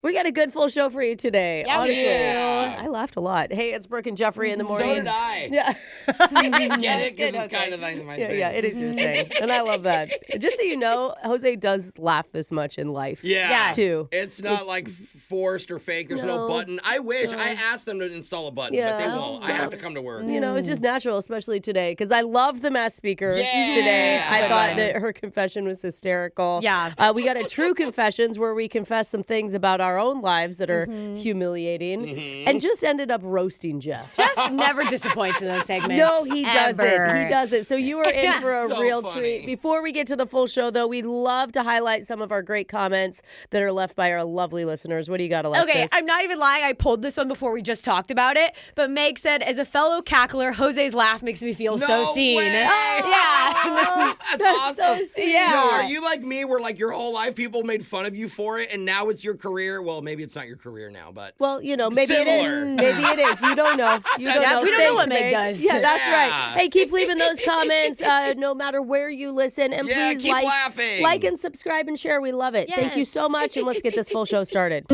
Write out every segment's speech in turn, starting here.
We got a good full show for you today. Yeah, we do. I laughed a lot. Hey, it's Brooke and Jeffrey in the morning. So did I. Yeah. I get it because it's kind of like my thing. Yeah, it is your thing. And I love that. Just so you know, Jose does laugh this much in life. Yeah. Too. It's not like forced or fake. There's no button. I wish. I asked them to install a button, but they won't. I have to come to work. You know, it's just natural, especially today, because I love the mass speaker today. I thought that her confession was hysterical. Yeah. We got a true confessions where we confess some things about our own lives that are humiliating and just ended up roasting Jeff. Jeff never disappoints in those segments. No, he doesn't. Ever. He doesn't. So you are in for a So real funny. treat. Before we get to the full show, though, we love to highlight some of our great comments that are left by our lovely listeners. What do you got, Alexis? Okay, I'm not even lying. I pulled this one before we just talked about it. But Meg said, as a fellow cackler, Jose's laugh makes me feel so seen. Way. Yeah. That's awesome. so sweet. Yeah. No, are you like me where like your whole life people made fun of you for it and now it's your career? Well, maybe it's not your career now, but Well, you know, maybe Similar. it is. Maybe it is. You don't know. You don't know. we don't know what Thanks, Meg does. Yeah, that's Yeah. right. Hey, keep leaving those comments no matter where you listen. And Yeah, please keep laughing. like and subscribe and share. We love it. Thank you Yes. so much. And let's get this full show started.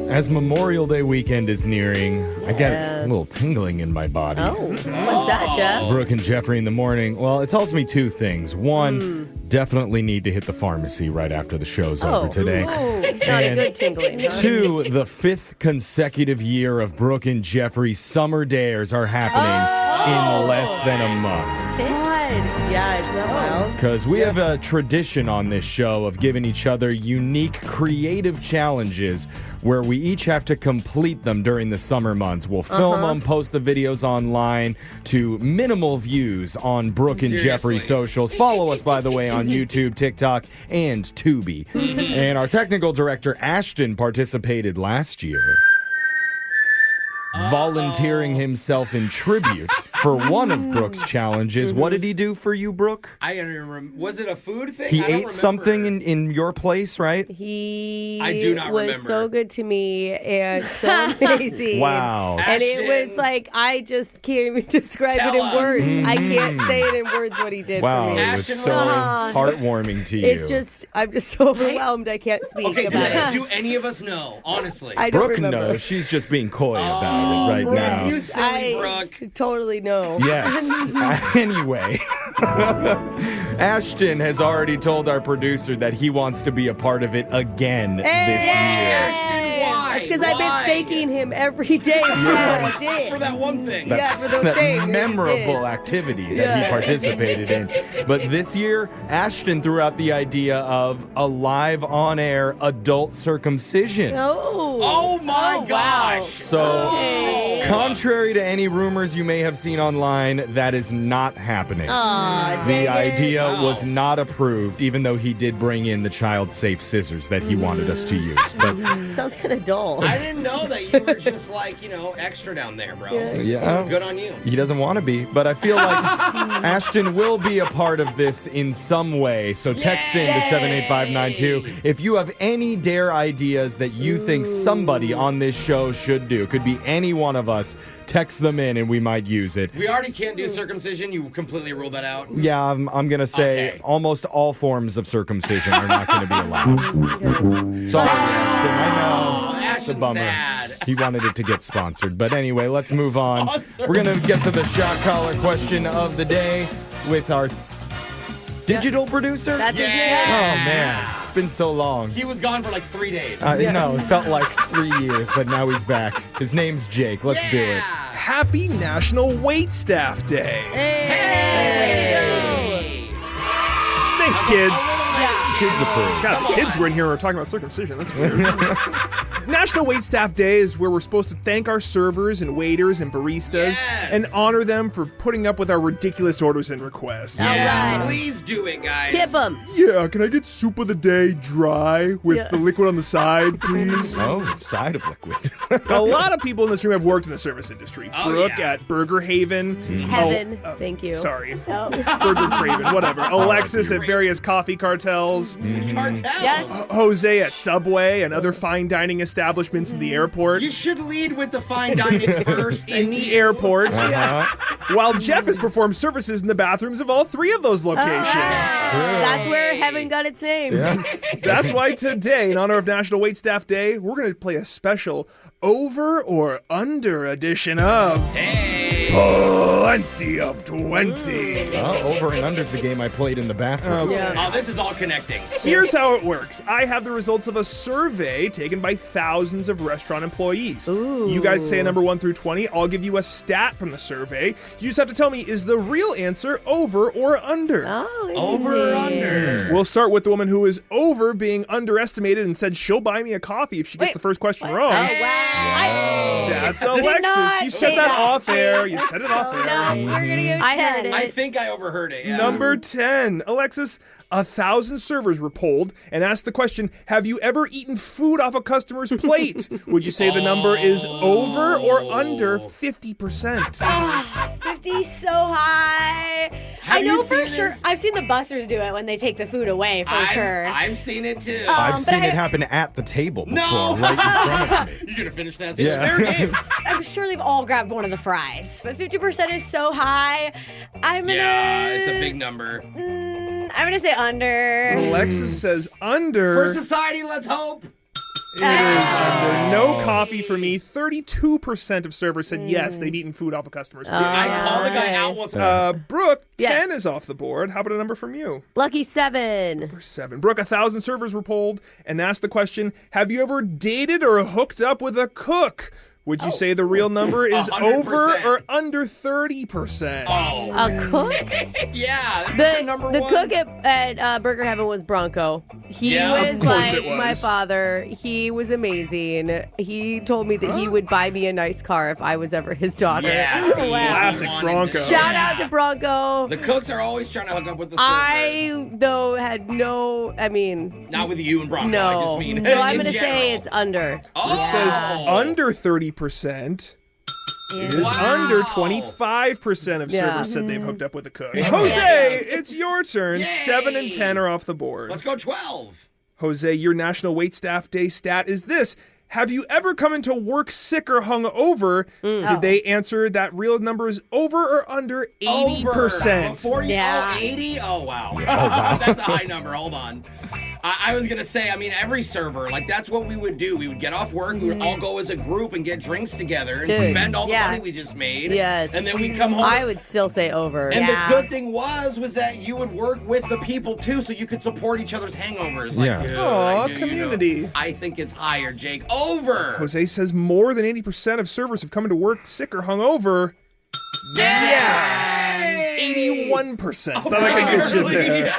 As Memorial Day weekend is nearing, I get a little tingling in my body. Oh, what's that, Jeff? Brooke and Jeffrey in the morning. Well, it tells me two things. One, definitely need to hit the pharmacy right after the show's over today. It's not a And good tingling. Huh? Two, the 5th consecutive year of Brooke and Jeffrey's summer dares are happening in less than a month. God. Yeah, isn't that wild? Because we have a tradition on this show of giving each other unique, creative challenges where we each have to complete them during the summer months. We'll film them, post the videos online to minimal views on Brooke and Jeffrey socials. Follow us, by the way, on YouTube, TikTok, and Tubi. And our technical director, Ashton, participated last year, volunteering himself in tribute for one of Brooke's challenges. What did he do for you, Brooke? I don't remember. Was it a food thing? He I don't ate remember. something in your place, right? He I do not was remember. so good to me and so amazing. Wow. And it was Ashton. like, I just can't even describe Tell it in us. words. I can't say it in words what he did Wow, for me. it was Ashton, so heartwarming to you. It's just, I'm just so overwhelmed. I can't speak Okay, about do it. any of us know? Honestly. I don't Brooke remember. knows. She's just being coy about it right Brooke, now. You silly I Brooke. totally know. Yes. Anyway, Ashton has already told our producer that he wants to be a part of it again this year. Ashton, why? It's because I've been Why? thanking him every day for what he did. For that one thing. That's for the that thing that he memorable did. activity that he participated in. But this year, Ashton threw out the idea of a live on-air adult circumcision. Oh my gosh. So, contrary to any rumors you may have seen online, that is not happening. Aw, The dang it. idea Wow. was not approved, even though he did bring in the child-safe scissors that he wanted us to use. But Sounds kind of dull. I didn't know that you were just like, extra down there, bro. yeah, Good on you. he doesn't want to be. But I feel like Ashton will be a part of this in some way. So text in to 78592 if you have any dare ideas that you think somebody on this show should do. Could be any one of us. Text them in and we might use it. We already can't do circumcision. You completely ruled that out. Yeah, I'm going to say Okay. almost all forms of circumcision are not going to be allowed. Sorry, Ashton. I know. Oh, It's a Ashton's bummer. sad. He wanted it to get sponsored. But anyway, let's move on. Sponsored. We're going to get to the shot collar question of the day with our digital producer. That's his Oh, Yeah. man. It's been so long. He was gone for like 3 days. No, it felt like 3 years, but now he's back. His name's Jake. Let's do it. Happy National Waitstaff Day. Thanks, kids. Kids approved. God, the kids were in here and were talking about circumcision. That's weird. National Waitstaff Day is where we're supposed to thank our servers and waiters and baristas and honor them for putting up with our ridiculous orders and requests. Yeah, right. please do it, guys. Tip him. Yeah, can I get soup of the day dry with the liquid on the side, please? Oh, side of liquid. A lot of people in this room have worked in the service industry. Oh, Brooke yeah. at Burger Haven. Heaven. Thank you. Sorry. Burger Craven, whatever. Alexis at various coffee cartels. cartels. Cartels. Yes. Jose at Subway and other fine dining establishments in the airport. You should lead with the fine dining first. In the airport. While Jeff has performed services in the bathrooms of all 3 of those locations. That's where heaven got its name. Yeah. That's why today, in honor of National Waitstaff Day, we're going to play a special over or under edition of Plenty of 20. Over and under's the game I played in the bathroom. Oh, this is all connecting. Here's how it works. I have the results of a survey taken by thousands of restaurant employees. You guys say a number 1 through 20. I'll give you a stat from the survey. You just have to tell me, is the real answer over or under? Oh, Over or under? We'll start with the woman who is over being underestimated and said she'll buy me a coffee if she gets the first question wrong. That's Alexis. You said that off air. You said it off air. No, we're going to go 10. I heard it. I think I overheard it. Yeah. Number 10. Alexis, 1,000 servers were polled and asked the question, have you ever eaten food off a customer's plate? Would you say the number is over or under 50%? 50 so high. Have I know you for seen sure. this? I've seen the busters do it when they take the food away for sure. I've seen it too. I've but seen I- it happen at the table before, No. right in front of me. You gonna finish that? Yeah. I'm sure they've all grabbed one of the fries, but 50% is so high. I'm gonna. Yeah, it's a big number. I'm gonna say under. Alexis says under. For society, let's hope. It is under. No coffee for me. 32% of servers said yes, they've eaten food off a customer's plate. I called the guy out once. Brooke, Yes. 10 is off the board. How about a number from you? Lucky 7. 7. Brooke, 1,000 servers were polled and asked the question, have you ever dated or hooked up with a cook? Would you say the real number is 100%. over or under 30%? A cook? Yeah, that's The, number the 1. cook at Burger Heaven was Bronco. He Yeah, was of course like it was. my father. He was amazing. He told me that he would buy me a nice car if I was ever his daughter. Yeah, see, Classic he wanted Bronco. to- Shout out to Bronco. The cooks are always trying to hook up with the servers. I, though, had no, I mean, Not with you and Bronco, I no. just mean So I'm in going to say general. it's under. Oh. It says under 30%. It is Wow. under 25% of Yeah. servers said they've hooked up with a cook. Jose, it's your turn. Yay. 7 and 10 are off the board. Let's go 12. Jose, your National Waitstaff Day stat is this. Have you ever come into work sick or hungover? Did they answer that real number is over or under 80%? Over. Before you, Yeah. 80? Oh, wow. That's a high number. Hold on. I was going to say, I mean, every server, like, that's what we would do. We would get off work, we would all go as a group and get drinks together and Dude. spend all the Yeah. money we just made. Yes. And then we'd come home. I would still say over. And Yeah. the good thing was that you would work with the people too, so you could support each other's hangovers. Like, Yeah. dude, Aw, I knew, community. I think it's higher, Jake. Over. Jose says more than 80% of servers have come into work sick or hungover. Yeah. 81%. Thought I could get you there.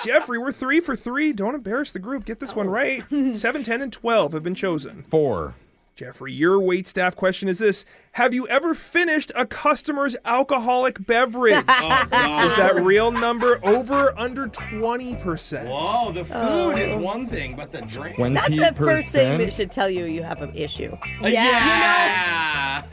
Jeffrey, we're 3 for 3. Don't embarrass the group. Get this one right. 7, 10, and 12 have been chosen. 4. Jeffrey, your waitstaff question is this. Have you ever finished a customer's alcoholic beverage? Is that real number over or under 20%? Whoa, the food is one thing, but the drink. 20%. That's the first thing that should tell you you have an issue. Yeah.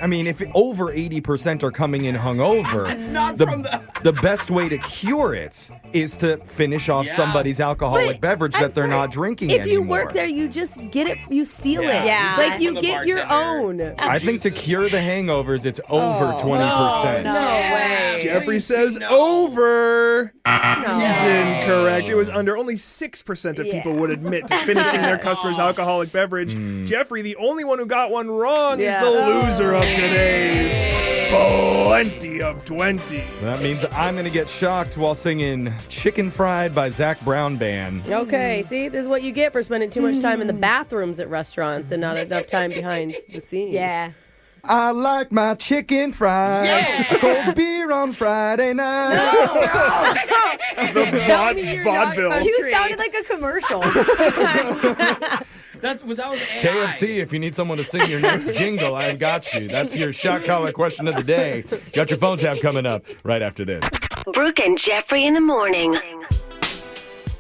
I mean, if over 80% are coming in hungover, It's not the, from the- the best way to cure it is to finish off Yeah. somebody's alcoholic But beverage I'm that they're sorry, not drinking If anymore. you work there, you just get it, you steal Yeah. it. Yeah. Like you From the get your bartender. own. I think to cure the hangovers, it's over 20%. No way. Jeffrey says No. over. He's incorrect. It was under. Only 6% of people would admit to finishing their customer's alcoholic beverage. Jeffrey, the only one who got one wrong, is the loser of today's Plenty of 20. That means I'm going to get shocked while singing Chicken Fried by Zach Brown Band. Okay, see, this is what you get for spending too much time in the bathrooms at restaurants and not enough time behind the scenes. Yeah. I like my chicken fried. Cold beer on Friday night. The vaudeville. You sounded like a commercial. That was AI. KFC, if you need someone to sing your next jingle, I've got you. That's your shot collar question of the day. Got your phone tap coming up right after this. Brooke and Jeffrey in the morning.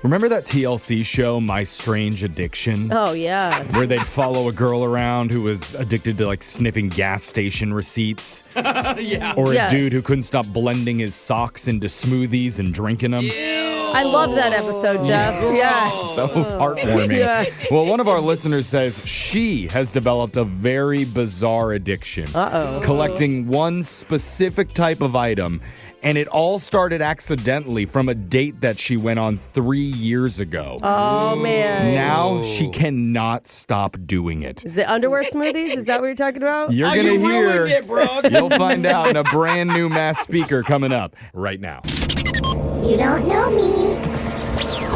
Remember that TLC show, My Strange Addiction? Oh, yeah. Where they'd follow a girl around who was addicted to like sniffing gas station receipts. Yeah. Or Yeah. a dude who couldn't stop blending his socks into smoothies and drinking them. Ew. I love that episode, Jeff. Yeah. So heartwarming. Yeah. Well, one of our listeners says she has developed a very bizarre addiction. Collecting one specific type of item, and it all started accidentally from a date that she went on 3 years ago. Oh, man. Now she cannot stop doing it. Is it underwear smoothies? Is that what you're talking about? You're Are going you to hear. ruined it, Brooke? You'll find out in a brand new Mass Speaker coming up right now. You don't know me.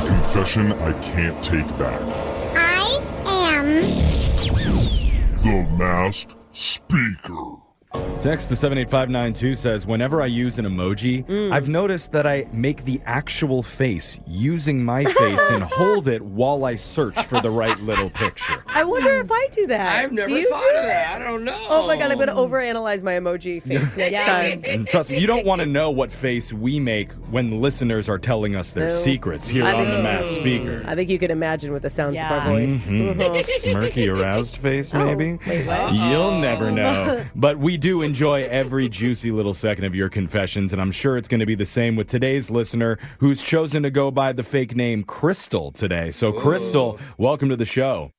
Confession I can't take back. I am The Masked Speaker. Text to 78592 says, whenever I use an emoji, I've noticed that I make the actual face using my face and hold it while I search for the right little picture. I wonder if I do that. I've never do you thought do of that. I don't know. Oh my God, I'm going to overanalyze my emoji face next time. And trust me, you don't want to know what face we make when listeners are telling us their No. secrets here on the Mass Speaker. I think you can imagine with the sounds of our Yeah. voice. Smirky, aroused face, maybe? Wait, what? You'll never know. But we do enjoy every juicy little second of your confessions, and I'm sure it's going to be the same with today's listener who's chosen to go by the fake name Crystal today. So, Crystal, welcome to the show.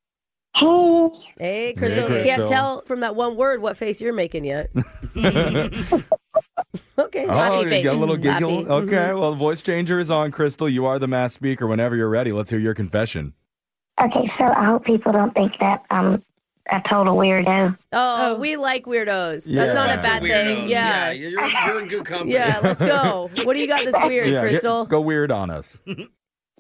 Hey, Crystal, Hey, can't Crystal. tell from that one word what face you're making yet. Okay, Oh, laughy you face. got a little giggle? Laughy. Okay, well, the voice changer is on, Crystal. You are the Mass Speaker. Whenever you're ready, let's hear your confession. Okay, so I hope people don't think that I'm a total weirdo. Oh, we like weirdos. Yeah. That's not a Bunch of bad thing. weirdos. Yeah. You're in good company. Yeah, let's go. What do you got that's weird, Crystal? Go weird on us.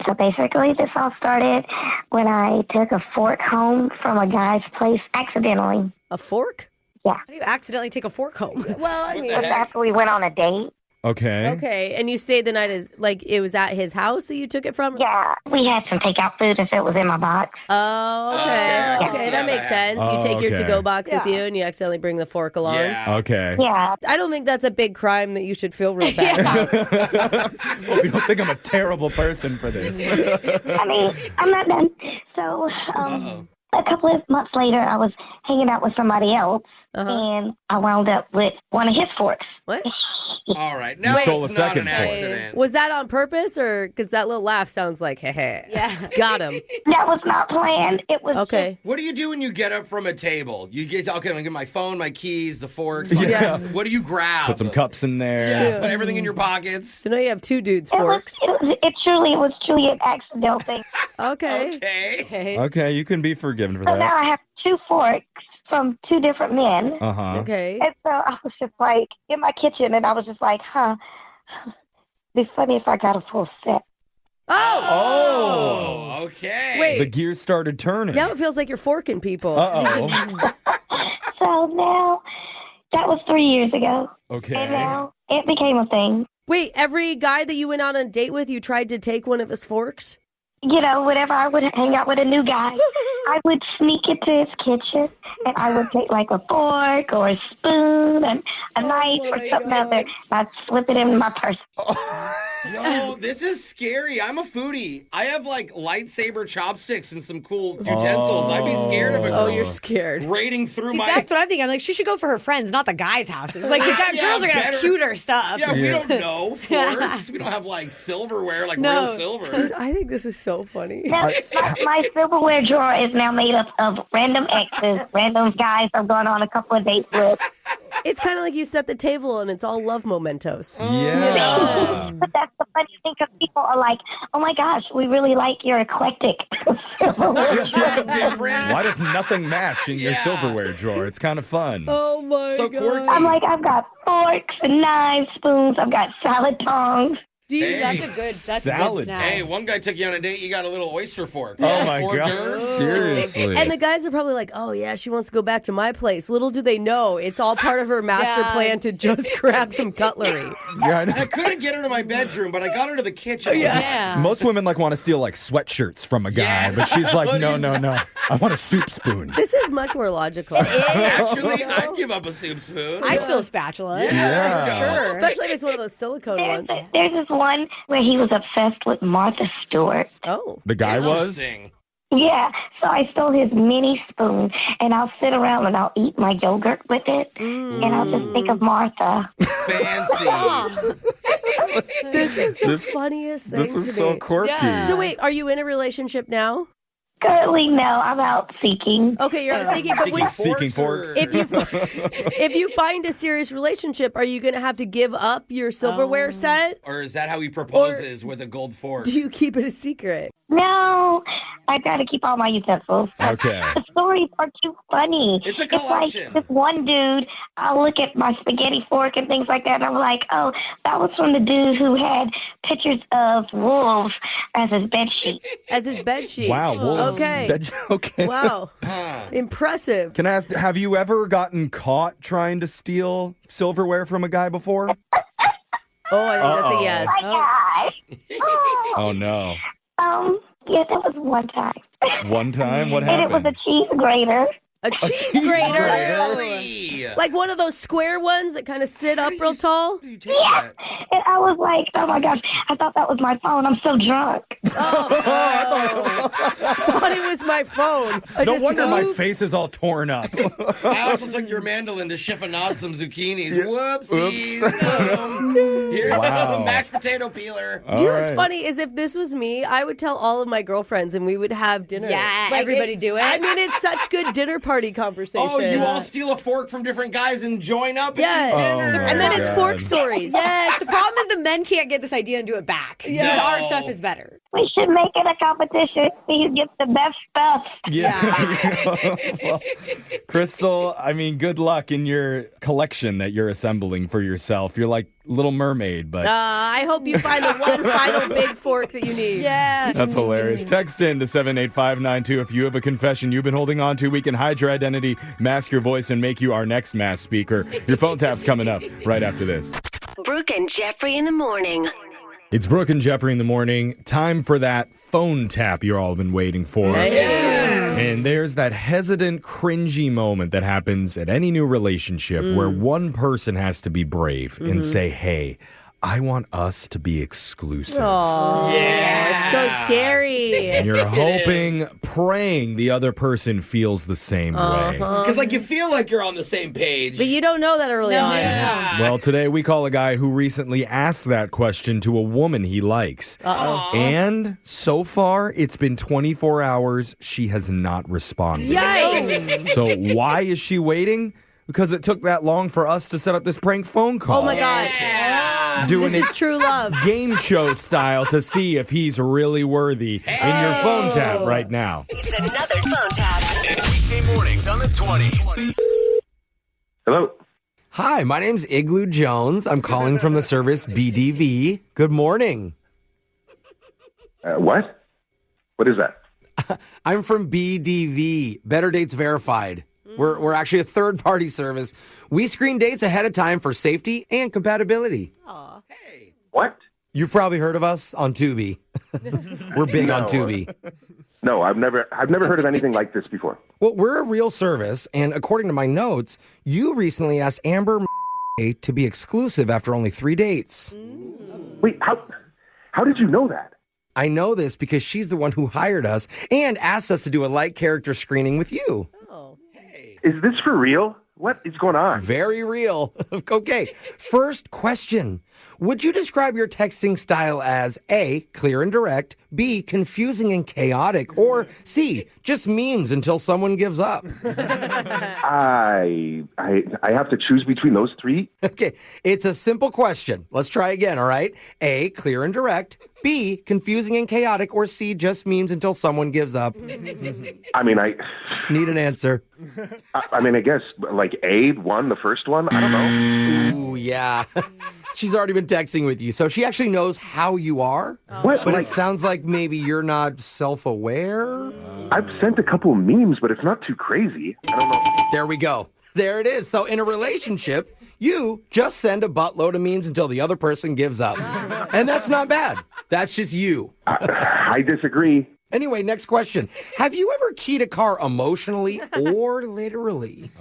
So basically, this all started when I took a fork home from a guy's place accidentally. A fork? How do you accidentally take a fork home? Well, I What mean, the heck? After we went on a date. Okay. okay. And you stayed the night it was at his house that you took it from? Yeah, we had some takeout food, and so it was in my box. Oh, okay. Okay. Okay, Yeah, that makes sense. Oh, You take your okay. to-go box with Yeah. you and you accidentally bring the fork along. Yeah. Okay. Yeah, I don't think that's a big crime that you should feel real bad about. You don't think I'm a terrible person for this. I mean, I'm not done. So, a couple of months later, I was hanging out with somebody else, and I wound up with one of his forks. What? All right. Now stole it's a not second an fork. accident. Was that on purpose or because that little laugh sounds like, heh Yeah. got him. That was not planned. It was Okay. What do you do when you get up from a table? You get, okay, I'm going to get my phone, my keys, the forks. Like, Yeah. What do you grab? Put some cups in there. Yeah. Put everything in your pockets. So now you have two dudes' It forks. was truly an accidental thing. Okay. Okay. Okay, you can be forgiven for So now that. I have two forks from two different men. Uh-huh. Okay. And so I was just like in my kitchen, and I was just like, it'd be funny if I got a full set. Oh, okay. Wait. The gears started turning. Now it feels like you're forking people. Uh-oh. So now that was 3 years ago, and Okay. now it became a thing. Wait, every guy that you went out on a date with, you tried to take one of his forks? You know, whenever I would hang out with a new guy, I would sneak into his kitchen, and I would take like a fork or a spoon and a knife or something out there, and I'd slip it in my purse. Yo, this is scary. I'm a foodie. I have like lightsaber chopsticks and some cool utensils. I'd be scared of a Oh, girl you're scared. raiding through See, my. that's what I'm thinking. I'm like, she should go for her friends, not the guys' houses. Like, the Yeah, girls are going to have better. cuter stuff. Yeah, we don't know forks. We don't have like silverware, like real silver. Dude, I think this is so funny. Now, my silverware drawer is now made up of random exes, random guys I've gone on a couple of dates with. It's kind of like you set the table and it's all love mementos. Yeah. But that's the funny thing, because people are like, oh my gosh, we really like your eclectic silverware drawer. Different. Why does nothing match in your Yeah. silverware drawer? It's kind of fun. Oh my So quirky. I'm like, I've got forks and knives, spoons, I've got salad tongs. Hey. That's a good Salad. snack. Hey, one guy took you on a date. You got a little oyster fork. Oh my Hors god. d'oeuvres. Seriously. And the guys are probably like, oh, yeah, she wants to go back to my place. Little do they know, it's all part of her master Yeah. plan to just grab some cutlery. yeah, I know. I couldn't get her to my bedroom, but I got her to the kitchen. Yeah. Most women like want to steal like sweatshirts from a guy, Yeah. but she's like, What no, is no, no. I want a soup spoon. This is much more logical. Actually, I'd give up a soup spoon. I'd steal a spatula. Yeah. Sure. Especially if it's one of those silicone ones. There's this one where he was obsessed with Martha Stewart. Oh. The guy was? Interesting. Yeah, so I stole his mini spoon, and I'll sit around and I'll eat my yogurt with it, and I'll just think of Martha. Fancy. This is the funniest thing This is to so me. quirky. Yeah. So wait, are you in a relationship now? Currently, no. I'm out seeking. Okay, you're out seeking, but Seeking forks. if you find a serious relationship, are you going to have to give up your silverware set? Or is that how he proposes with a gold fork? Do you keep it a secret? No, I got to keep all my utensils. Okay. The stories are too funny. It's a Like collection. this one dude, I look at my spaghetti fork and things like that, and I'm like, oh, that was from the dude who had pictures of wolves as his bed sheet. As his bed sheet. Wow. Wolves. Okay. Okay. Wow. Impressive. Can I ask, have you ever gotten caught trying to steal silverware from a guy before? Oh, I think that's a yes. Gosh. Oh, no. Yeah, that was one time. One time? What And it was happened? a cheese grater. A cheese grater. Really? Like one of those square ones that kind of sit up real tall? Yeah. And I was like, oh my gosh, I thought that was my phone. I'm so drunk. I thought it was my phone. No wonder my face is all torn up. I also took your mandolin to chiffonade some zucchinis. Whoopsies. Here, Wow. mashed potato peeler. Do you know what's funny is if this was me, I would tell all of my girlfriends and we would have dinner. Yeah, everybody do it. I mean, it's such good dinner party conversation. Oh, you all steal a fork from different guys and join up Yes. and do dinner. And then my it's God. fork stories. Yes, the problem is the men can't get this idea and do it back. Yeah. Because our stuff is better. We should make it a competition. See who gets the best stuff. Yeah. Well, Crystal, I mean, good luck in your collection that you're assembling for yourself. You're like Little Mermaid, but I hope you find the one final big fork that you need. Yeah. that's hilarious. Text in to 78592 if you have a confession you've been holding on to. We can hide your identity, mask your voice, and make you our next mass speaker. Your phone tap's coming up right after this. Brooke and Jeffrey in the morning. It's Brooke and Jeffrey in the morning. Time for that phone tap you've all been waiting for. And there's that hesitant, cringy moment that happens at any new relationship where one person has to be brave and say, hey, I want us to be exclusive. Oh, it's so scary. And you're hoping, praying the other person feels the same way. Because, like, you feel like you're on the same page. But you don't know that early on. Yeah. Well, today we call a guy who recently asked that question to a woman he likes. And so far, it's been 24 hours. She has not responded. Yikes. So why is she waiting? Because it took that long for us to set up this prank phone call. Oh, my God. Doing This it is true love. game show style to see if he's really worthy in your phone tap right now. It's another phone tap. Weekday mornings on the 20s. Hello. Hi, my name's Igloo Jones. I'm calling from the service BDV. Good morning. What? What is that? I'm from BDV, Better Dates Verified. We're actually a third-party service. We screen dates ahead of time for safety and compatibility. What? You've probably heard of us on Tubi. We're big on Tubi. No, I've never heard of anything like this before. Well, we're a real service, and according to my notes, you recently asked Amber to be exclusive after only 3 dates. Wait, how did you know that? I know this because she's the one who hired us and asked us to do a light character screening with you. Is this for real? What is going on? Very real. Okay, first question. Would you describe your texting style as A, clear and direct, B, confusing and chaotic, or C, just memes until someone gives up? I have to choose between those three? Okay, it's a simple question. Let's try again, all right? A, clear and direct, B, confusing and chaotic, or C, just memes until someone gives up. I mean, I need an answer. I guess, like A, one, the first one? I don't know. Ooh, yeah. She's already been texting with you, so she actually knows how you are. What? But Like- it sounds like maybe you're not self-aware. I've sent a couple memes, but it's not too crazy. I don't know. There we go. There it is. So in a relationship, you just send a buttload of memes until the other person gives up. And that's not bad. That's just you. I disagree. Anyway, next question. Have you ever keyed a car emotionally or literally?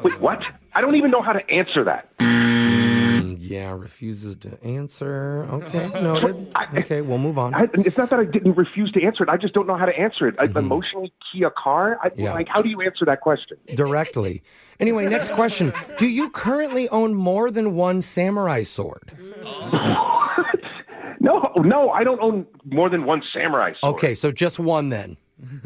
Wait, what? I don't even know how to answer that. Yeah, refuses to answer. Okay, noted. Okay, we'll move on. It's not that I didn't refuse to answer it. I just don't know how to answer it. I emotionally key a car? Yeah. Like, how do you answer that question? Directly. Anyway, next question. Do you currently own more than one samurai sword? No, I don't own more than one samurai sword. Okay, so just one then.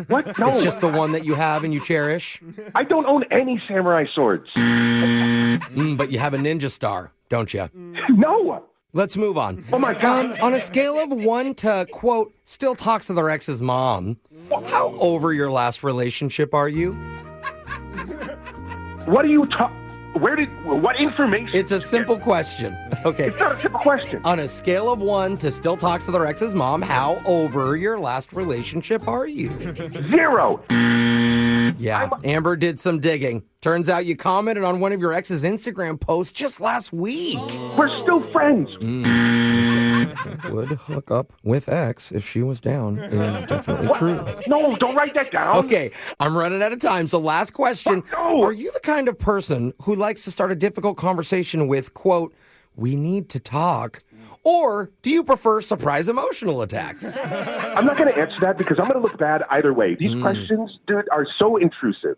What? No. It's just the one that you have and you cherish? I don't own any samurai swords. But you have a ninja star, don't you? No. Let's move on. Oh, my God. On a scale of 1 to, quote, still talks to their ex's mom, how over your last relationship are you? What are you talking? What information? It's a simple question. Okay. It's not a simple question. On a scale of 1 to still talks to their ex's mom, how over your last relationship are you? 0. Yeah, Amber did some digging. Turns out you commented on one of your ex's Instagram posts just last week. We're still friends. Would hook up with ex if she was down is definitely true. No, don't write that down. Okay, I'm running out of time. So last question. No. Are you the kind of person who likes to start a difficult conversation with, quote, we need to talk? Or do you prefer surprise emotional attacks? I'm not going to answer that because I'm going to look bad either way. These questions, dude, are so intrusive.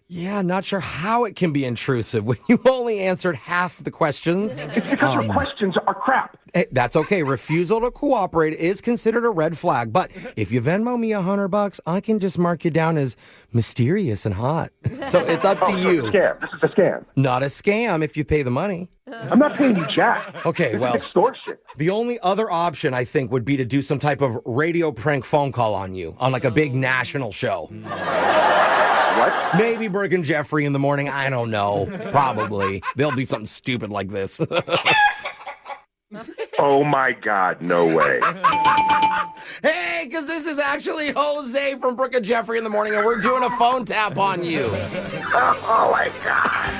Yeah, not sure how it can be intrusive when you only answered half the questions. It's because your questions are crap. Hey, that's okay. Refusal to cooperate is considered a red flag. But if you Venmo me $100, I can just mark you down as mysterious and hot. So it's up to you. It's a scam. This is a scam. Not a scam if you pay the money. I'm not paying you jack. Okay, This well, is extortion. the only other option I think would be to do some type of radio prank phone call on you on like a big national show. What? Maybe Brooke and Jeffrey in the morning. I don't know. Probably. They'll do something stupid like this. Oh, my God. No way. Hey, because this is actually Jose from Brooke and Jeffrey in the morning, and we're doing a phone tap on you. Oh, my God.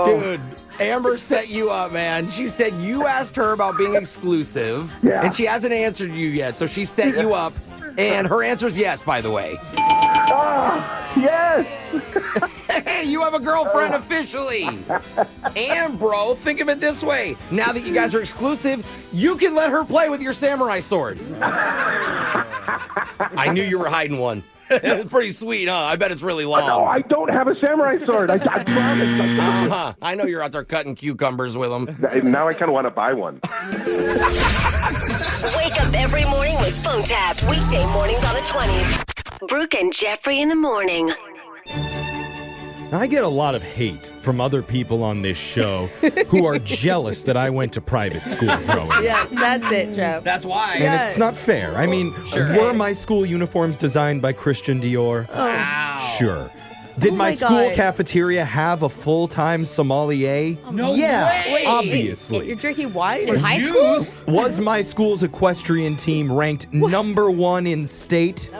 Dude, Amber set you up, man. She said you asked her about being exclusive, and she hasn't answered you yet, so she set you up, and her answer is yes, by the way. Yes. Hey, you have a girlfriend officially. And, bro, think of it this way. Now that you guys are exclusive, you can let her play with your samurai sword. I knew you were hiding one. Pretty sweet, huh? I bet it's really long. No, I don't have a samurai sword. I promise. I know you're out there cutting cucumbers with them. Now I kind of want to buy one. Wake up every morning with phone taps. Weekday mornings on the 20s. Brooke and Jeffrey in the morning. I get a lot of hate from other people on this show who are jealous that I went to private school growing up. Yes, that's it, Jeff. That's why. And it's not fair. I mean, were my school uniforms designed by Christian Dior? Wow. Sure. Did my my school God. cafeteria have a full-time sommelier? No yeah, way. obviously. You're drinking wine In high school? Was my school's equestrian team ranked number 1 in state?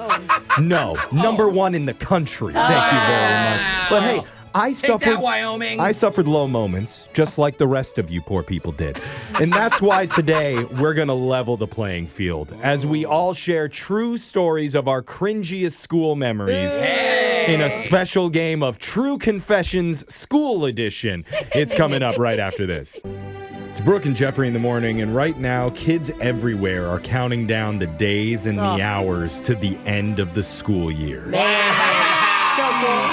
No, number 1 in the country. Thank you very much. But hey, I Take that, Wyoming. I suffered low moments, just like the rest of you poor people did. And that's why today we're going to level the playing field as we all share true stories of our cringiest school memories in a special game of True Confessions School Edition. It's coming up right after this. It's Brooke and Jeffrey in the morning, and right now, kids everywhere are counting down the days and the hours to the end of the school year. So cool.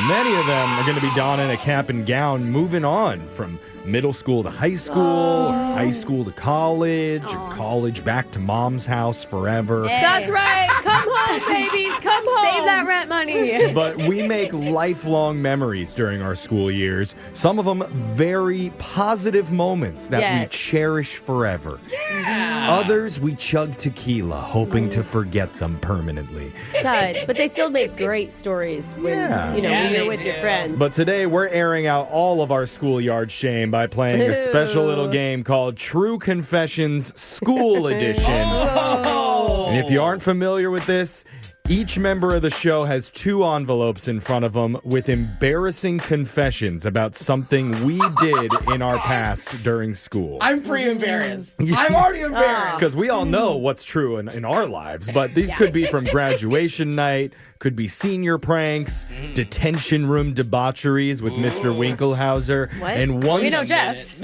Many of them are going to be donning a cap and gown, moving on from middle school to high school, or high school to college, or college back to mom's house forever. That's right. Come home, babies. Come home. Save that rent money. But we make lifelong memories during our school years. Some of them very positive moments that we cherish forever. Others, we chug tequila, hoping to forget them permanently. God, but they still make great stories when, when you're with your friends. But today, we're airing out all of our schoolyard shame by playing a special little game called True Confessions School Edition. And if you aren't familiar with this, each member of the show has 2 envelopes in front of them with embarrassing confessions about something we did in our past during school. I'm pre-embarrassed. I'm already embarrassed. Because we all know what's true in our lives, but these could be from graduation night, could be senior pranks, detention room debaucheries with Mr. Winkelhauser, and one. We know Jeff's.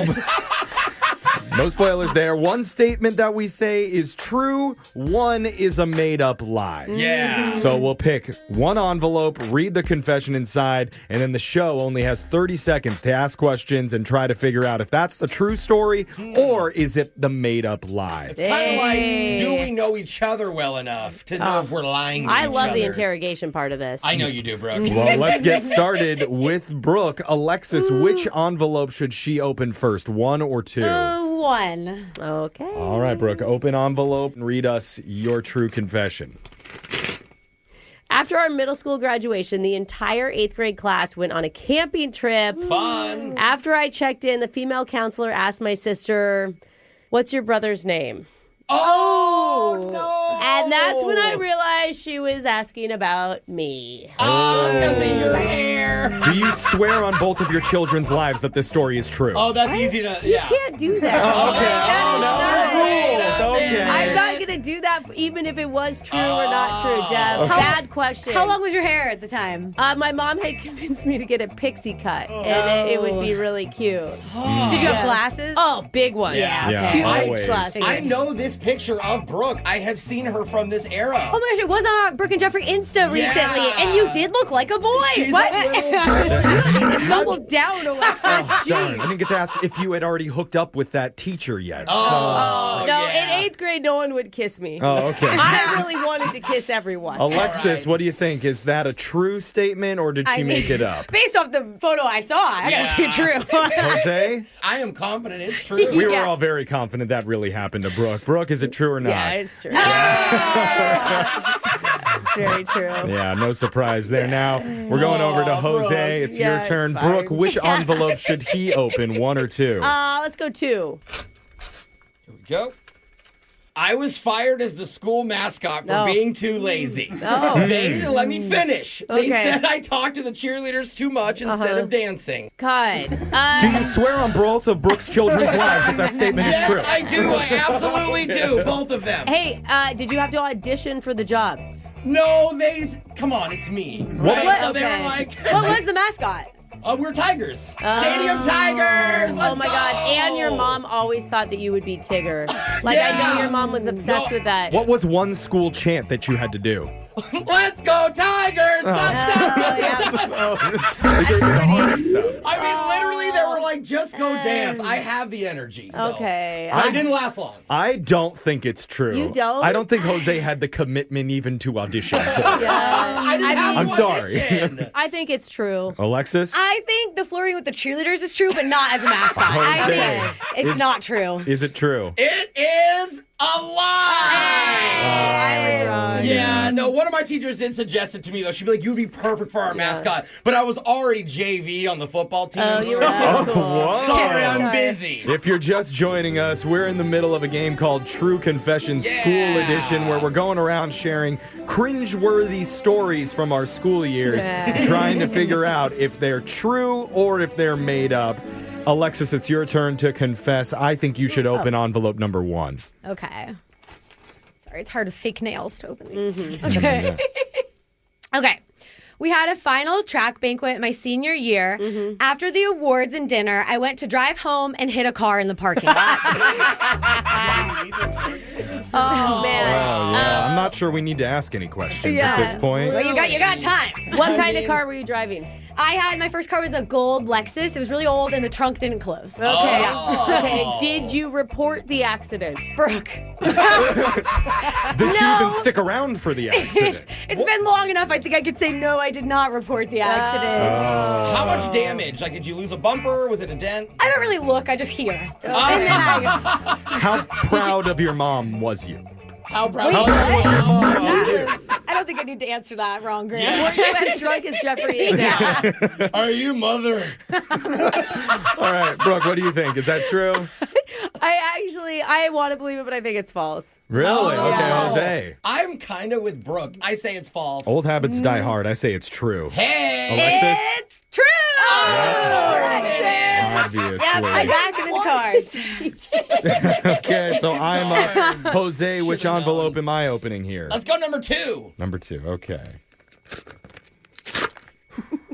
No spoilers there. One statement that we say is true, one is a made-up lie. Yeah. So we'll pick one envelope, read the confession inside, and then the show only has 30 seconds to ask questions and try to figure out if that's the true story or is it the made-up lie. It's kind of like, do we know each other well enough to know if we're lying to I each love other? the interrogation part of this. I know you do, Brooke. Well, let's get started with Brooke. Alexis, which envelope should she open first, one or two? One. Okay. All right, Brooke, open envelope and read us your true confession. After our middle school graduation, the entire 8th grade class went on a camping trip. Fun. After I checked in, the female counselor asked my sister, "What's your brother's name?" Oh, no. And that's when I realized she was asking about me. Oh, because of your hair. Do you swear on both of your children's lives that this story is true? Oh, that's easy to, You yeah. can't do that. Okay. I'm not going to do that even if it was true or not true, Jeff. Okay. Bad question. How long was your hair at the time? My mom had convinced me to get a pixie cut, and it would be really cute. Did you have glasses? Oh, big ones. Yeah, Huge always. glasses. I know this picture of Brooke. I have seen her from this era. Oh my gosh, it was on our Brooke and Jeffrey Insta recently, and you did look like a boy. She's What? Double down, Alexis. Oh, darn. Jeez. I didn't get to ask if you had already hooked up with that teacher yet. Oh, No, yeah. in 8th grade, no one would kiss me. Oh, okay. I really wanted to kiss everyone. Alexis, what do you think? Is that a true statement or did she make it up? Based off the photo I saw, I guess it's true. Jose? I am confident it's true. We were all very confident that really happened to Brooke. Brooke, is it true or not? Yeah, it's true. It's very true. Yeah, no surprise there. Now, we're going over to Jose. Brooke. It's Yeah, your it's turn. fine. Brooke, which envelope should he open, one or two? Let's go 2. Here we go. I was fired as the school mascot for No. being too lazy. Oh. They didn't let me finish. They Okay. said I talked to the cheerleaders too much instead of dancing. God. Do you swear on both of Brooke's children's lives that that statement is Yes, true? I do. I absolutely do. Both of them. Hey, did you have to audition for the job? No, come on, it's me. Right? What? So they Okay. were like, What was the mascot? we're Tigers. Stadium Tigers. Let's Oh my go. God. And your mom always thought that you would be Tigger. Like, I know your mom was obsessed with that. What was one school chant that you had to do? Let's go Tigers. Touchdown. They gave you the hardest stuff. I mean, literally, they were like, just go dance. I have the energy. So. Okay. I didn't last long. I don't think it's true. You don't? I don't think Jose had the commitment even to audition for it. I didn't have I'm to sorry. audition. I think it's true. Alexis? I think the flirting with the cheerleaders is true, but not as a mascot. I Jose. think it's not true. Is it true? It is a lie. I was wrong. Yeah, no, one of my teachers did suggest it to me, though. She'd be like, you'd be perfect for our mascot. But I was already JV on the football team. Oh, you were too cool. Whoa. Sorry, I'm busy. If you're just joining us, we're in the middle of a game called True Confession School Edition, where we're going around sharing cringeworthy stories from our school years, trying to figure out if they're true or if they're made up. Alexis, it's your turn to confess. I think you should open envelope number 1. Okay. Sorry, it's hard with fake nails to open these. Okay. Okay. We had a final track banquet my senior year. After the awards and dinner, I went to drive home and hit a car in the parking lot. Oh, man. Oh, yeah. I'm not sure we need to ask any questions at this point. Well, you got time. What kind of car were you driving? My first car was a gold Lexus. It was really old and the trunk didn't close. Okay. Oh. Okay. Did you report the accident? Brooke. Did she even stick around for the accident? It's been long enough. I think I could say no, I did not report the accident. How much damage? Like, did you lose a bumper? Was it a dent? I don't really look. I just hear. And then How proud of your mom was you? How proud How proud was your mom of you? I don't think I need to answer that wrong, Grant. Were you as drunk as Jeffrey is now? Are you mother? All right, Brooke, what do you think? Is that true? I want to believe it, but I think it's false. Really? Okay, yeah. Jose. I'm kind of with Brooke. I say it's false. Old habits die hard. I say it's true. Hey! Alexis? It's true! Obviously. Yep, I backed it in cars. Okay, so I'm up. Jose, which envelope am I opening here? Let's go number 2. Number 2, okay.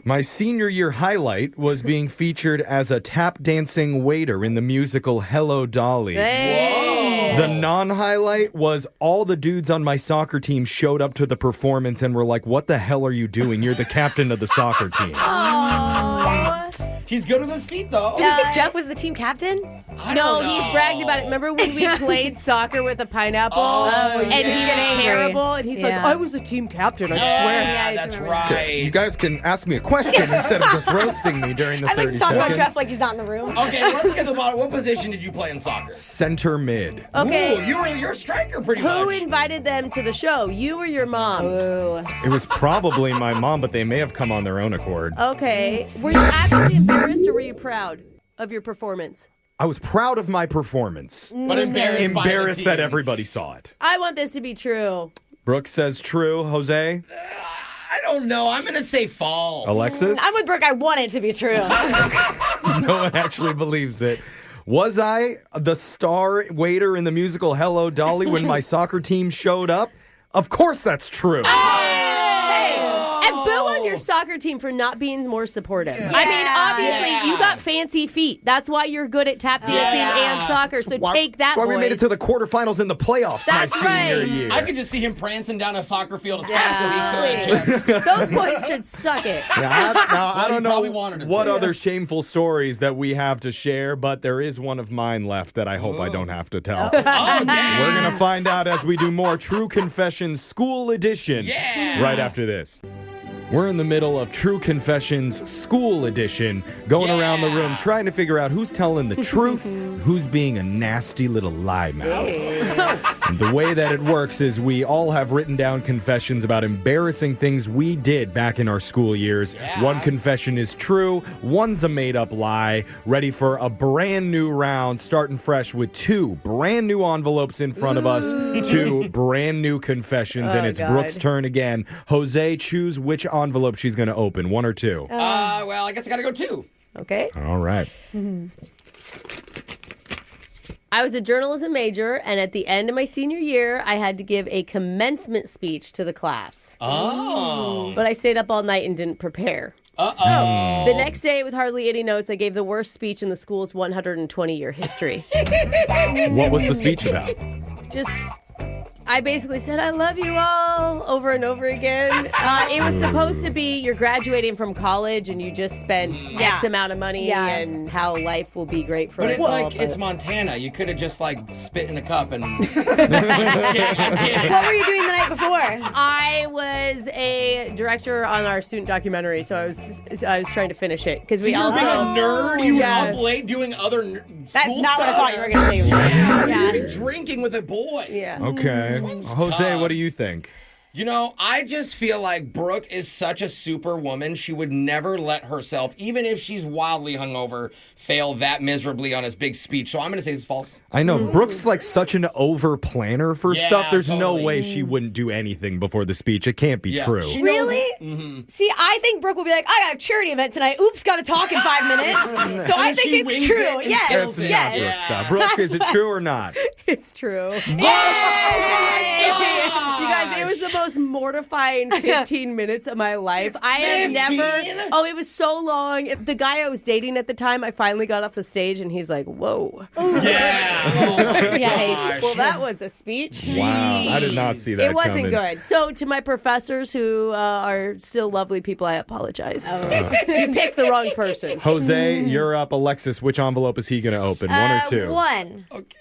My senior year highlight was being featured as a tap dancing waiter in the musical Hello, Dolly. Hey. The non-highlight was all the dudes on my soccer team showed up to the performance and were like, what the hell are you doing? You're the captain of the soccer team. He's good with his feet, though. Do you think Jeff was the team captain? No, he's bragged about it. Remember when we played soccer with a pineapple? And he was terrible, and he's like, I was the team captain, I swear. Yeah, that's right. You guys can ask me a question instead of just roasting me during the 30 I'd like to seconds. talk about Jeff like he's not in the room. Okay, let's get to the bottom. What position did you play in soccer? Center mid. Okay. Ooh, you're a striker pretty much. Who invited them to the show? You or your mom? Ooh. It was probably my mom, but they may have come on their own accord. Okay. Were you actually embarrassed or were you proud of your performance? I was proud of my performance. But embarrassed that everybody saw it. I want this to be true. Brooke says true. Jose? I don't know. I'm going to say false. Alexis? I'm with Brooke. I want it to be true. No one actually believes it. Was I the star waiter in the musical Hello, Dolly when my soccer team showed up? Of course that's true. And boo on your soccer team for not being more supportive. I mean, obviously, you got fancy feet. That's why you're good at tap dancing and soccer. So take that, That's why we boys. made it to the quarterfinals in the playoffs That's my senior right. year. I could just see him prancing down a soccer field as fast as he could. Just, Those boys should suck it. I don't know probably wanted him what to. other shameful stories that we have to share, but there is one of mine left that I hope I don't have to tell. We're going to find out as we do more True Confessions School Edition right after this. We're in the middle of True Confessions School Edition, going around the room trying to figure out who's telling the truth, who's being a nasty little lie mouth. The way that it works is we all have written down confessions about embarrassing things we did back in our school years. One confession is true, one's a made-up lie. Ready for a brand new round, starting fresh with 2 brand new envelopes in front of us, 2 brand new confessions, and it's Brooke's turn again. Jose, choose which envelope she's going to open, 1 or 2. well, I guess I got to go 2. Okay. All right. I was a journalism major, and at the end of my senior year, I had to give a commencement speech to the class. Oh. But I stayed up all night and didn't prepare. Uh-oh. The next day, with hardly any notes, I gave the worst speech in the school's 120-year history. What was the speech about? I basically said, I love you all, over and over again. It was supposed to be you're graduating from college and you just spent X amount of money and how life will be great for us it's all. like, it's Montana. You could have just, like, spit in a cup and... What were you doing the night before? I was a director on our student documentary, so I was trying to finish it. Because we also... being a nerd? You were up late doing other That's school not stuff? what I thought you were going to say. You were drinking with a boy. Yeah. Okay. Jose, what do you think? You know, I just feel like Brooke is such a superwoman. She would never let herself, even if she's wildly hungover, fail that miserably on his big speech. So I'm going to say this is false. I know. Brooke's like such an over planner for stuff. There's no totally. way she wouldn't do anything before the speech. It can't be true. Really? See, I think Brooke will be like, I got a charity event tonight. Oops, got to talk in 5 minutes. So I think it's true. Yes. That's not Brooke stuff. Brooke, is it true or not? It's true. You guys, it was the most mortifying 15 minutes of my life. I have never... Oh, it was so long. The guy I was dating at the time, I finally got off the stage and he's like, whoa. Yikes. Well, that was a speech. Wow. I did not see that It wasn't coming. good. So to my professors who are still lovely people, I apologize. You picked the wrong person. Jose, you're up. Alexis, which envelope is he going to open? 1 or 2? 1. Okay.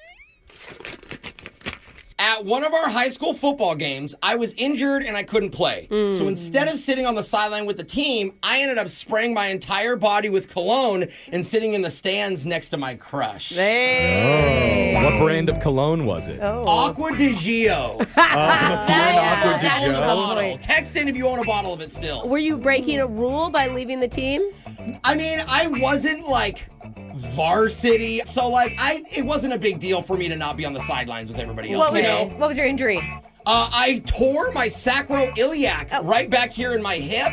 At one of our high school football games, I was injured and I couldn't play. So instead of sitting on the sideline with the team, I ended up spraying my entire body with cologne and sitting in the stands next to my crush. Oh. What brand of cologne was it? Aqua di Gio. Aqua di Gio. Bottle. Text in if you own a bottle of it still. Were you breaking a rule by leaving the team? I mean, I wasn't like varsity, so like it wasn't a big deal for me to not be on the sidelines with everybody else. What was your injury? I tore my sacroiliac right back here in my hip.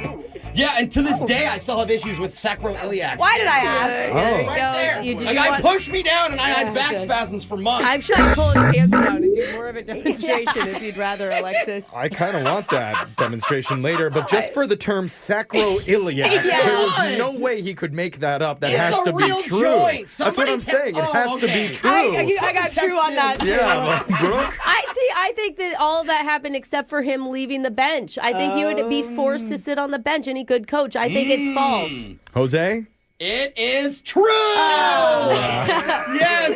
Yeah, and to this day, I still have issues with sacroiliac. Why did I ask? Right there. You Like, I pushed me down, and I had back spasms for months. I'm trying to pull his pants down. do more of a demonstration if you'd rather, Alexis. I kind of want that demonstration later, but just for the term sacroiliac, there's no way he could make that up. That has to be true. That's what I'm saying. It has to be true. I got true on that, too. Yeah, Brooke? I think that all of that happened except for him leaving the bench. I think he would be forced to sit on the bench. Any good coach. I think it's false. Jose? It is true! Yes,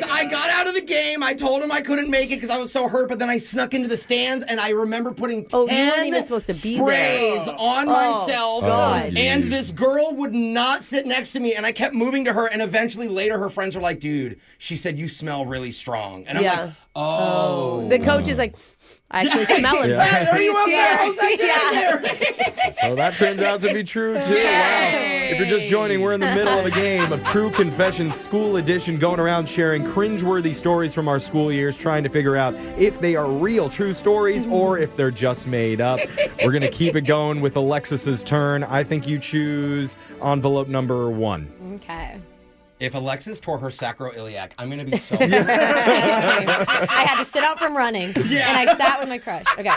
I got out of the game. I told him I couldn't make it because I was so hurt, but then I snuck into the stands, and I remember putting 10 you weren't even supposed to be sprays there. on myself. God. And this girl would not sit next to me, and I kept moving to her, and eventually later her friends were like, dude, she said you smell really strong. And I'm like, oh. The coach is like, I actually smell it. Are you up there, Jose? So that turns out to be true, too. Wow. If you're just joining, we're in the middle of a game of True Confession School Edition, going around sharing cringeworthy stories from our school years, trying to figure out if they are real true stories or if they're just made up. We're going to keep it going with Alexis's turn. I think you choose envelope number 1. Okay. If Alexis tore her sacroiliac, I'm going to be so I had to sit out from running. Yeah. And I sat with my crush. Okay.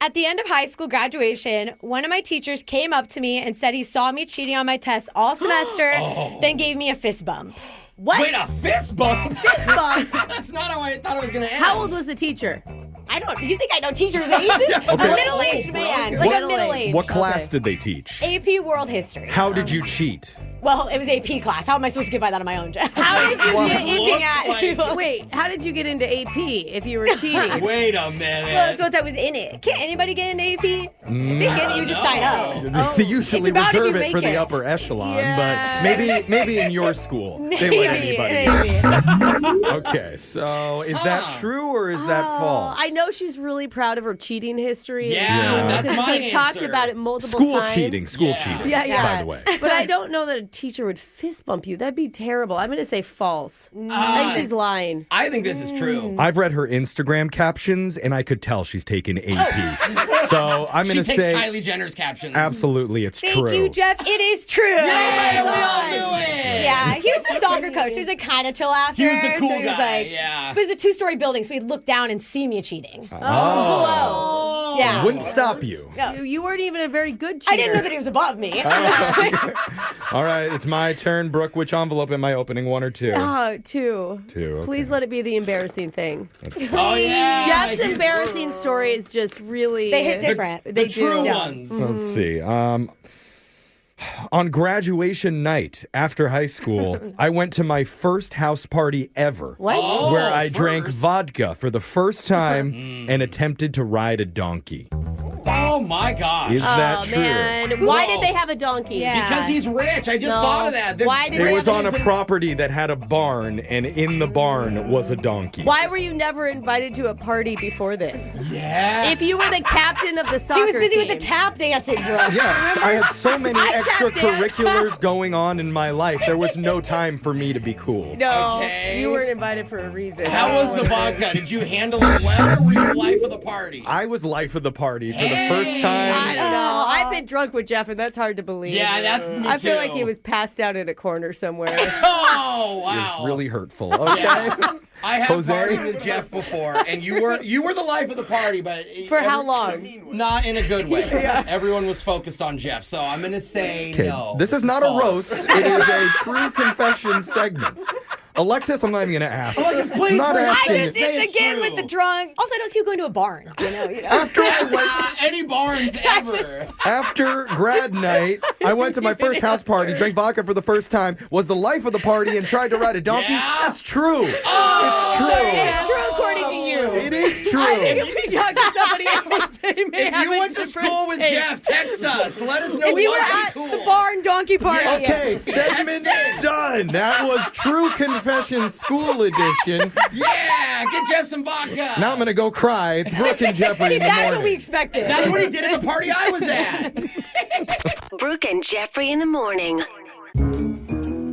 At the end of high school graduation, one of my teachers came up to me and said he saw me cheating on my tests all semester, then gave me a fist bump. What? Wait, a fist bump? Fist bump? That's not how I thought it was going to end. How old was the teacher? You think I know teachers' ages? A middle-aged man. Like a middle-aged. What class did they teach? AP World History. How did you cheat? Well, it was AP class. How am I supposed to get by that on my own, Jeff? How did you get looking at people? Wait, how did you get into AP if you were cheating? Wait a minute. Well, it's what that was in it. Can't anybody get into AP? They get you just sign up. They usually reserve it for the upper echelon, but maybe in your school they let anybody. Okay, so is that true or is that false? I know she's really proud of her cheating history. Yeah, that's my They've talked about it multiple School times. cheating. Yeah. By the way. But I don't know that a teacher would fist bump you. That'd be terrible. I'm going to say false. I think she's lying. I think this is true. I've read her Instagram captions, and I could tell she's taken AP. So I'm going to say... She takes Kylie Jenner's captions. Absolutely, it's true. Thank you, Jeff. It is true. Yeah, we all knew it. Yeah, he was the soccer coach. He was like kind of chill after. He was the cool so he was guy, like, yeah. But it was a 2-story building, so he'd look down and see me cheating. Oh. Yeah. Wouldn't stop you. No. You weren't even a very good cheater. I didn't know that he was above me. All right, it's my turn. Brooke, which envelope am I opening, 1 or 2? 2. 2, okay. Please let it be the embarrassing thing. Oh, yeah. Jeff's embarrassing story is just really... They hit different. The true ones. Let's see. On graduation night after high school, I went to my first house party ever. What? Where I drank vodka for the first time and attempted to ride a donkey. Oh, my gosh. Is that true? Man. Why did they have a donkey? Yeah. Because he's rich. I just thought of that. Why did It they was have on a property that had a barn, and in the barn was a donkey. Why were you never invited to a party before this? Yeah. If you were the captain of the soccer He was busy team. with the tap dancing, bro. Yes, I had so many I tapped extracurriculars going on in my life. There was no time for me to be cool. No, Okay. you weren't invited for a reason. How was the vodka? Did you handle it well, or were you life of the party? I was life of the party for the first time. I don't know. I've been drunk with Jeff, and that's hard to believe. Yeah, that's me I feel too. like he was passed out in a corner somewhere. Oh, wow. It's really hurtful. Okay. I have Jose? partied with Jeff before, and you were the life of the party, but For how long? Not in a good way. Everyone was focused on Jeff, so I'm gonna say no. This is not False. a roast. It is a true confession segment. Alexis, I'm not even going to ask. Alexis, please. Not asking. It's again with the drunk. Also, I don't see you going to a barn. You know. After I went, any barns ever. after grad night, I went to my first house party, drank vodka for the first time, was the life of the party, and tried to ride a donkey. Yeah? That's true. It's true. It's true according to you. It is true. I think if we talk to somebody else, they may If have you a went to different school with take. Jeff, text us. Let us know If you were what's at cool. the barn donkey party. Okay, segment done. That was True Confession School Edition. Yeah, get Jeff some vodka. Now I'm going to go cry. It's Brooke and Jeffrey See, in the that's morning. what we expected. That's what he did at the party I was at. Brooke and Jeffrey in the morning.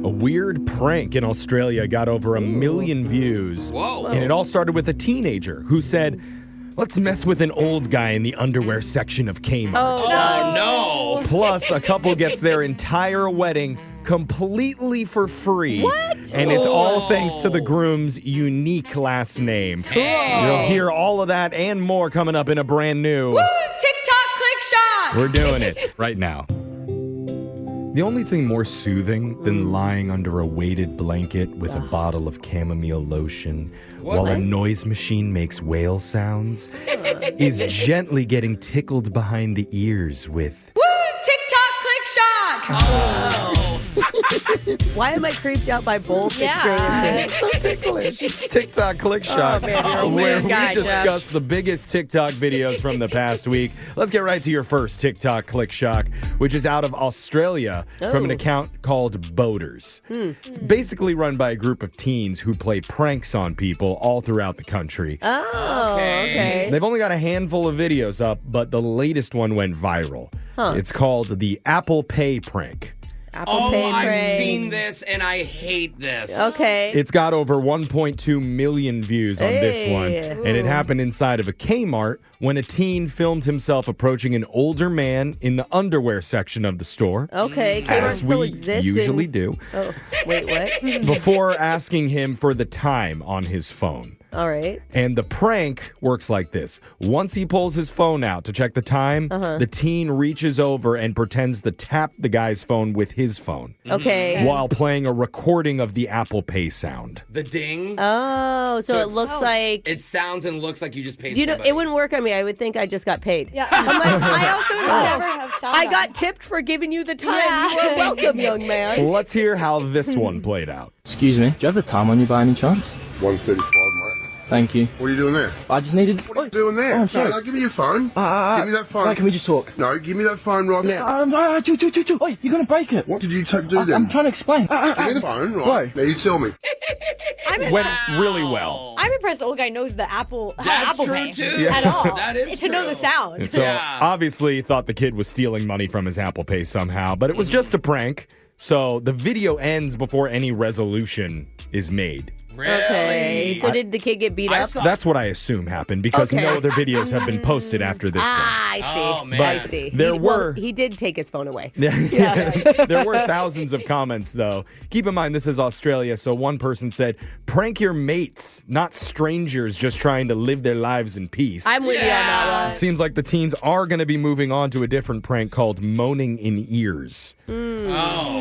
A weird prank in Australia got over 1 million views. Whoa. And it all started with a teenager who said, let's mess with an old guy in the underwear section of Kmart. Oh, no. Plus, a couple gets their entire wedding completely for free. What? And it's all thanks to the groom's unique last name. Cool. You'll hear all of that and more coming up in a brand new... Woo! TikTok Click Shop! We're doing it right now. The only thing more soothing than lying under a weighted blanket with a bottle of chamomile lotion while a noise machine makes whale sounds is gently getting tickled behind the ears with... Woo! TikTok Click Shock! Why am I creeped out by both experiences? It's so ticklish. TikTok Click Shock, where we discuss the biggest TikTok videos from the past week. Let's get right to your first TikTok Click Shock, which is out of Australia from an account called Boaters. It's basically run by a group of teens who play pranks on people all throughout the country. Oh, okay. They've only got a handful of videos up, but the latest one went viral. It's called the Apple Pay prank. I've seen this and I hate this. Okay. It's got over 1.2 million views on this one. And it happened inside of a Kmart when a teen filmed himself approaching an older man in the underwear section of the store. Okay, Kmart As still we exists. usually do. Oh, wait, what? Before asking him for the time on his phone. All right. And the prank works like this. Once he pulls his phone out to check the time, the teen reaches over and pretends to tap the guy's phone with his phone. Okay. While playing a recording of the Apple Pay sound. The ding. Oh, so it looks like... It sounds and looks like you just paid Do you know, somebody. it wouldn't work on me. I would think I just got paid. Yeah. I'm like, I also never have sound I on. got tipped for giving you the time. You are welcome, young man. Let's hear how this one played out. Excuse me, do you have the time on you by any chance? 1:35, mate. Thank you. What are you doing there? I just needed... What are you doing there? Oh, I'm sorry. No, give me your phone. Give me that phone. Wait, can we just talk? No, give me that phone right now. Chill. Wait, you're going to break it. What did you do then? I'm trying to explain. Give me the phone, right? Now you tell me. Went really well. I'm impressed the old guy knows the Apple That's Apple true, Pay too. at all. That is to know the true. sound. And so obviously thought the kid was stealing money from his Apple Pay somehow, but it was just a prank. So the video ends before any resolution is made. Really? Okay. So did the kid get beat up? That's what I assume happened because no other videos have been posted after this one. I see. Oh, man. I see. There were- he did take his phone away. There were thousands of comments, though. Keep in mind, this is Australia, so one person said, prank your mates, not strangers just trying to live their lives in peace. I'm with you on that one. It seems like the teens are going to be moving on to a different prank called moaning in ears.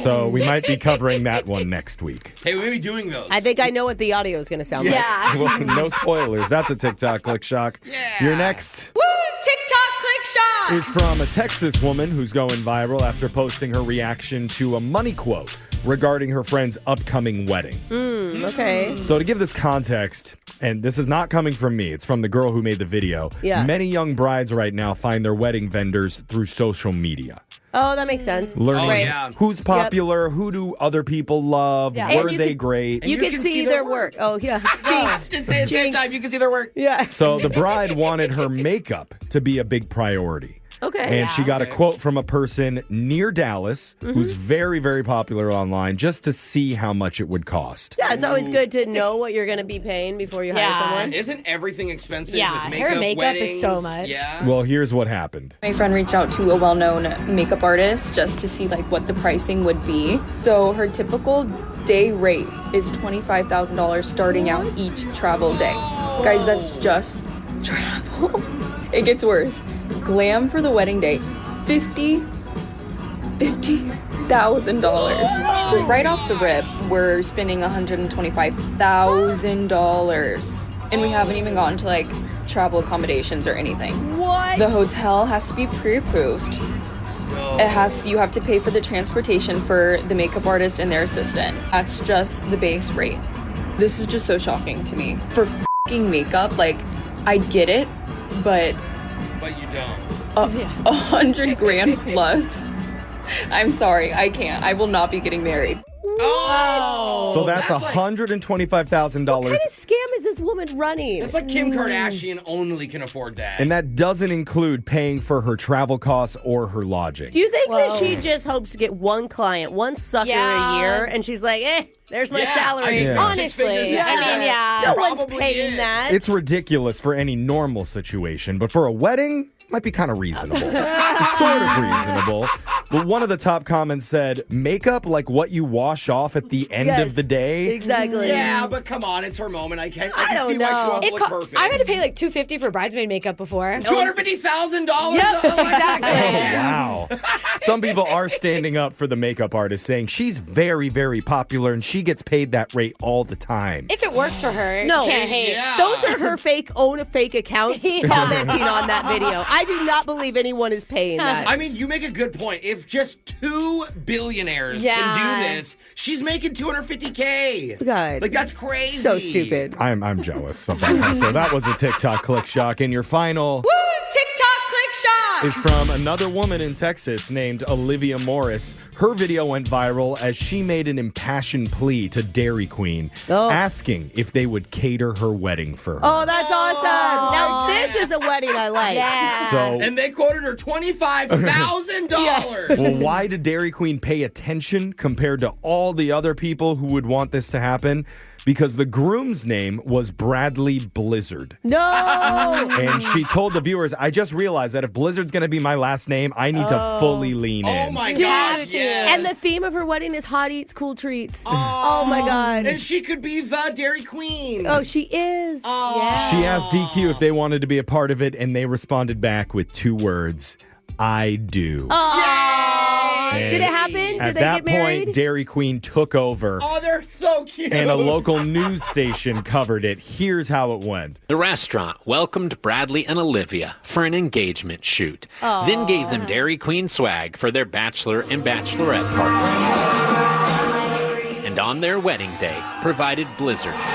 So we might be covering that one next week. Hey, we may be doing those. I think I know what the audio is going to sound like. Yeah. Well, no spoilers. That's a TikTok Click Shock. Yeah. Your next Woo! TikTok Click Shock! is from a Texas woman who's going viral after posting her reaction to a money quote regarding her friend's upcoming wedding. Okay. So to give this context, and this is not coming from me, it's from the girl who made the video. Yeah. Many young brides right now find their wedding vendors through social media. Oh, that makes sense. Learning yeah. who's popular, who do other people love, Yeah. And were you they can- great. You can see their work. Oh, yeah. Jinx. Just say it at the same Jinx. time. You can see their work. Yeah. So the bride wanted her makeup to be a big priority. Okay. And she got a quote from a person near Dallas who's very, very popular online just to see how much it would cost. Yeah, it's always good to know what you're going to be paying before you hire Yeah. someone. Isn't everything expensive Yeah, with hair makeup, and makeup is weddings? so much. Yeah. Well, here's what happened. My friend reached out to a well-known makeup artist just to see like what the pricing would be. So her typical day rate is $25,000 starting out each travel day. Guys, that's just travel. It gets worse. Glam for the wedding day, $50,000. Right off the rip, we're spending $125,000. And we haven't even gotten to like travel accommodations or anything. What? The hotel has to be pre-approved. You have to pay for the transportation for the makeup artist and their assistant. That's just the base rate. This is just so shocking to me. For f***ing makeup, like, I get it, but But you don't. $100 grand plus. I'm sorry, I can't. I will not be getting married. Oh! So that's $125,000. What kind of scam is this woman running? It's like Kim Kardashian only can afford that. And that doesn't include paying for her travel costs or her lodging. Do you think that she just hopes to get one client, one sucker a year, and she's like, there's my salary. Yeah. Honestly, I mean, yeah. No one's Probably paying is. that. It's ridiculous for any normal situation, but for a wedding, might be kind of reasonable. Sort of reasonable. But one of the top comments said, makeup like what you wash off at the end of the day. Exactly. Yeah, but come on, it's her moment. I can don't see why she know. wants to look perfect. I've had to pay like $250 for bridesmaid makeup before. $250,000? Yep, exactly. Wow. Some people are standing up for the makeup artist, saying she's very, very popular and she gets paid that rate all the time. If it works for her, No, you can't hate. Those are her fake accounts commenting on that video. I do not believe anyone is paying that. I mean, you make a good point. If just 2 billionaires can do this, she's making $250K. God. Like, that's crazy. So stupid. I'm jealous of that. So that was a TikTok click shock. And your final TikTok click shock is from another woman in Texas named Olivia Morris. Her video went viral as she made an impassioned plea to Dairy Queen, asking if they would cater her wedding for her. Oh, that's awesome. Now, this is a wedding I like. Yeah. And they quoted her $25,000. Well, why did Dairy Queen pay attention compared to all the other people who would want this to happen? Because the groom's name was Bradley Blizzard. No! And she told the viewers, I just realized that if Blizzard's going to be my last name, I need to fully lean in. Oh, my Dude, gosh, yes. And the theme of her wedding is hot eats, cool treats. Oh my God. And she could be the Dairy Queen. Oh, she is. Yeah. She asked DQ if they wanted to be a part of it, and they responded back with 2 words, I do. And did it happen? Did at they that get married? point, Dairy Queen took over. Oh, they're so cute. And a local news station covered it. Here's how it went. The restaurant welcomed Bradley and Olivia for an engagement shoot, then gave them Dairy Queen swag for their bachelor and bachelorette parties. And on their wedding day, provided blizzards.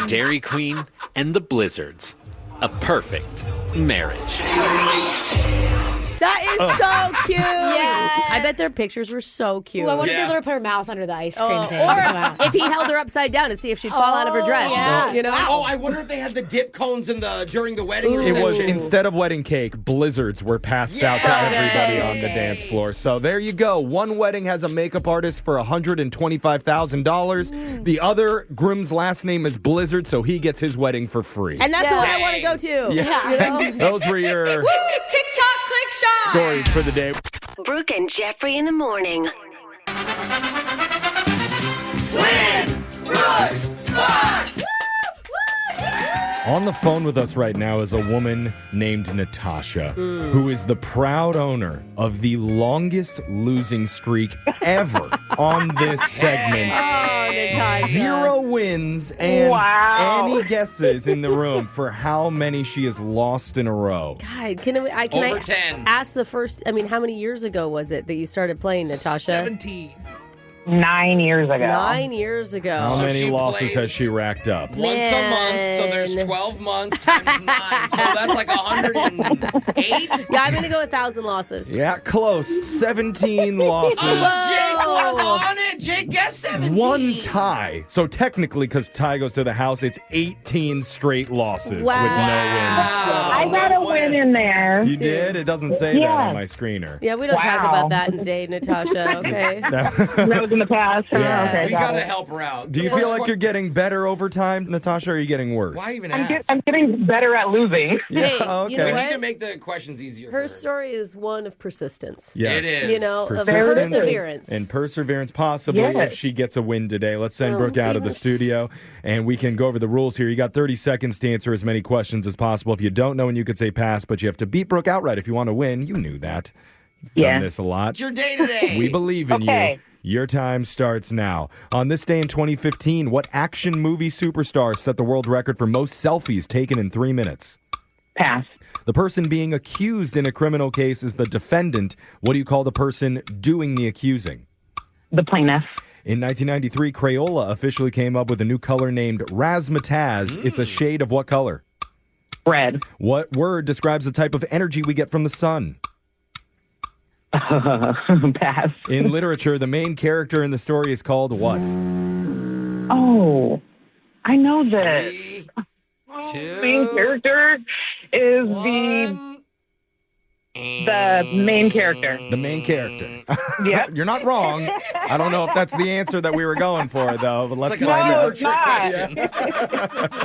Dairy Queen and the Blizzards. A perfect marriage. That is so cute. Yeah. I bet their pictures were so cute. Ooh, I wonder if they let her put her mouth under the ice cream thing. Or if he held her upside down to see if she'd fall out of her dress. Yeah. You know? Oh, I wonder if they had the dip cones during the wedding It reception. was, instead of wedding cake, blizzards were passed out to everybody on the dance floor. So there you go. One wedding has a makeup artist for $125,000. The other groom's last name is Blizzard, so he gets his wedding for free. And that's the one I want to go to. Yeah. You know? Those were your TikTok click shot stories for the day. Brooke and Jeffrey in the morning. Win! Brooks! Boss! On the phone with us right now is a woman named Natasha, who is the proud owner of the longest losing streak ever on this segment. Natasha. 0 wins and any guesses in the room for how many she has lost in a row. God, can I Over 10. ask the first, how many years ago was it that you started playing, Natasha? 17. 9 years ago. 9 years ago. How So many she losses plays has she racked up? Once a month, so there's 12 months times 9. So that's like 108. Yeah, I'm going to go 1,000 losses. Yeah, close. 17 losses. Jake was on it. Jake guessed 17. One tie. So technically, because tie goes to the house, it's 18 straight losses with no I got a win in there. wins. You did? It doesn't say that on my screener. Yeah, we don't talk about that today, Natasha, okay? That was in the past. Yeah. Okay, We got to help her out. Do you feel like you're getting better over time, Natasha, or are you getting worse? Why even I'm, ask? I'm getting better at losing. Yeah, Hey, okay. you know We what? need to make the questions easier for Her her. story is one of persistence. Yes. It is. You know, of Persistence perseverance. and perseverance, possibly, Yes. if she gets a win today. Let's send Oh, Brooke out of the studio, and we can go over the rules here. You got 30 seconds to answer as many questions as possible. If you don't know, and you could say pass, but you have to beat Brooke outright if you want to win. You knew that. You've done this a lot. It's your day today. We believe in you. Your time starts now. On this day in 2015, what action movie superstar set the world record for most selfies taken in 3 minutes? Pass. The person being accused in a criminal case is the defendant. What do you call the person doing the accusing? The plaintiff. In 1993, Crayola officially came up with a new color named Razzmatazz. It's a shade of what color? Red. What word describes the type of energy we get from the sun? Pass. In literature, the main character in the story is called what? Oh, I know this. 3, 2, Main character is the main character. The main character. Yep. You're not wrong. I don't know if that's the answer that we were going for, though, but let's It's like a find super out. trick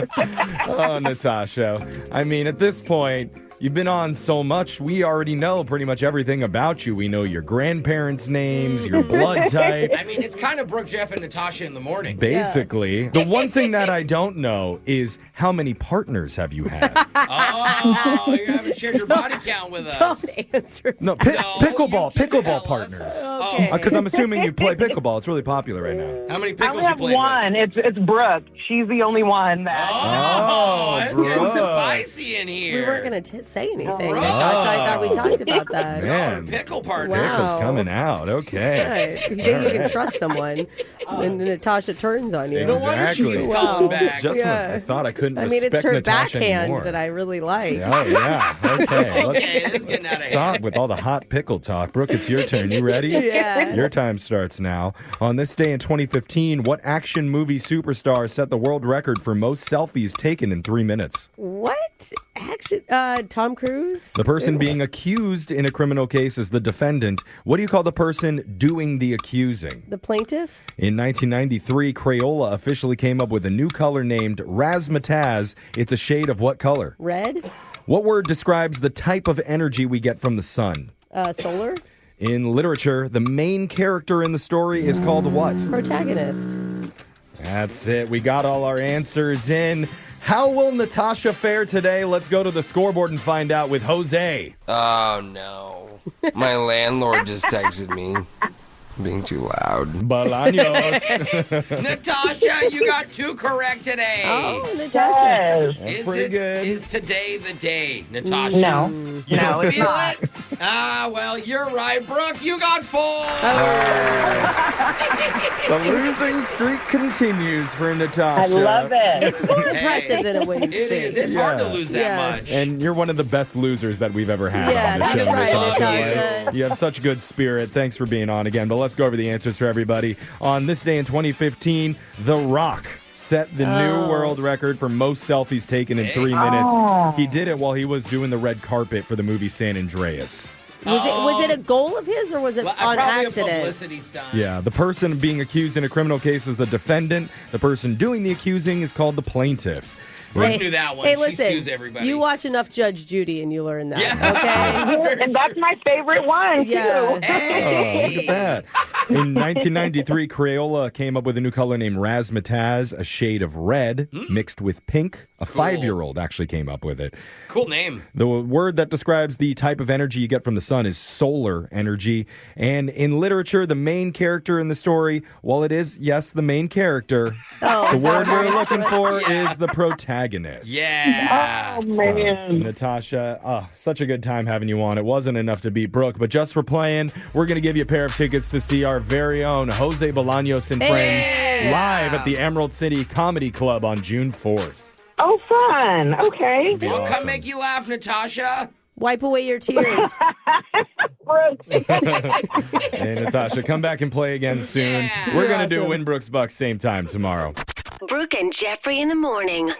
question. Oh, Natasha. I mean, at this point, You've been on so much, we already know pretty much everything about you. We know your grandparents' names, your blood type. I mean, it's kind of Brooke, Jeff, and Natasha in the morning. Basically. Yeah. The one thing that I don't know is how many partners have you had? Oh, you haven't shared your body count with us. Don't answer. No, pickleball partners. Okay. Because I'm assuming you play pickleball. It's really popular right now. How many I pickles only you have played one. It's Brooke. She's the only one that. Oh, it's getting Brooke. spicy in here. We weren't going to say anything, Oh. Natasha. I thought we talked about that. Man. Pickle partner. Wow. Pickle's coming out. Okay. Right. You think you can trust someone, and Natasha turns on you. No wonder she keeps calling back. Just when I thought I couldn't I mean, respect it's her Natasha backhand anymore. that I really like. Oh, yeah. Okay. Let's get Let's out of stop with all the hot pickle talk. Brooke, it's your turn. You ready? Yeah. Your time starts now. On this day in 2015, what action movie superstar set the world record for most selfies taken in 3 minutes? What? Action? Tom Cruise? The person being accused in a criminal case is the defendant. What do you call the person doing the accusing? The plaintiff? In 1993, Crayola officially came up with a new color named Razzmatazz. It's a shade of what color? Red? What word describes the type of energy we get from the sun? Solar? In literature, the main character in the story is called what? Protagonist. That's it. We got all our answers in. How will Natasha fare today? Let's go to the scoreboard and find out with Jose. Oh, no. My landlord just texted me. Being too loud. Bolaños. Natasha, you got 2 correct today. Oh, Natasha. That's pretty good. Is today the day, Natasha? No. You No, don't it's feel not. it? Well, you're right, Brooke. You got 4. The losing streak continues for Natasha. I love it. It's more impressive than a winning streak. It is. It's hard to lose that much. And you're one of the best losers that we've ever had Yeah, on the show, that's right, Natasha. Natasha. You have such good spirit. Thanks for being on again. But let's go over the answers for everybody. On this day in 2015, The Rock set the new world record for most selfies taken in 3 minutes. He did it while he was doing the red carpet for the movie San Andreas. Was it a goal of his or was it on probably accident? a publicity stunt. Yeah, the person being accused in a criminal case is the defendant. The person doing the accusing is called the plaintiff. Brooke knew that one. Hey, She listen, sues everybody. you watch enough Judge Judy and you learn that, Yeah. okay? And that's my favorite one, Yeah. too. Oh, look at that. In 1993, Crayola came up with a new color named Razzmatazz, a shade of red mixed with pink. A 5-year-old actually came up with it. Cool name. The word that describes the type of energy you get from the sun is solar energy. And in literature, the main character in the story, while it is, yes, the main character, the is that word what we're it's looking for? for is the protagonist. Yeah. Oh, man. Natasha, such a good time having you on. It wasn't enough to beat Brooke, but just for playing, we're going to give you a pair of tickets to see our very own Jose Bolaños and Friends live at the Emerald City Comedy Club on June 4th. Oh, fun. Okay. We'll Awesome. come make you laugh, Natasha. Wipe away your tears. Hey, Natasha, come back and play again soon. Yeah. We're going to do Awesome. Win Brooks Bucks same time tomorrow. Brooke and Jeffrey in the morning.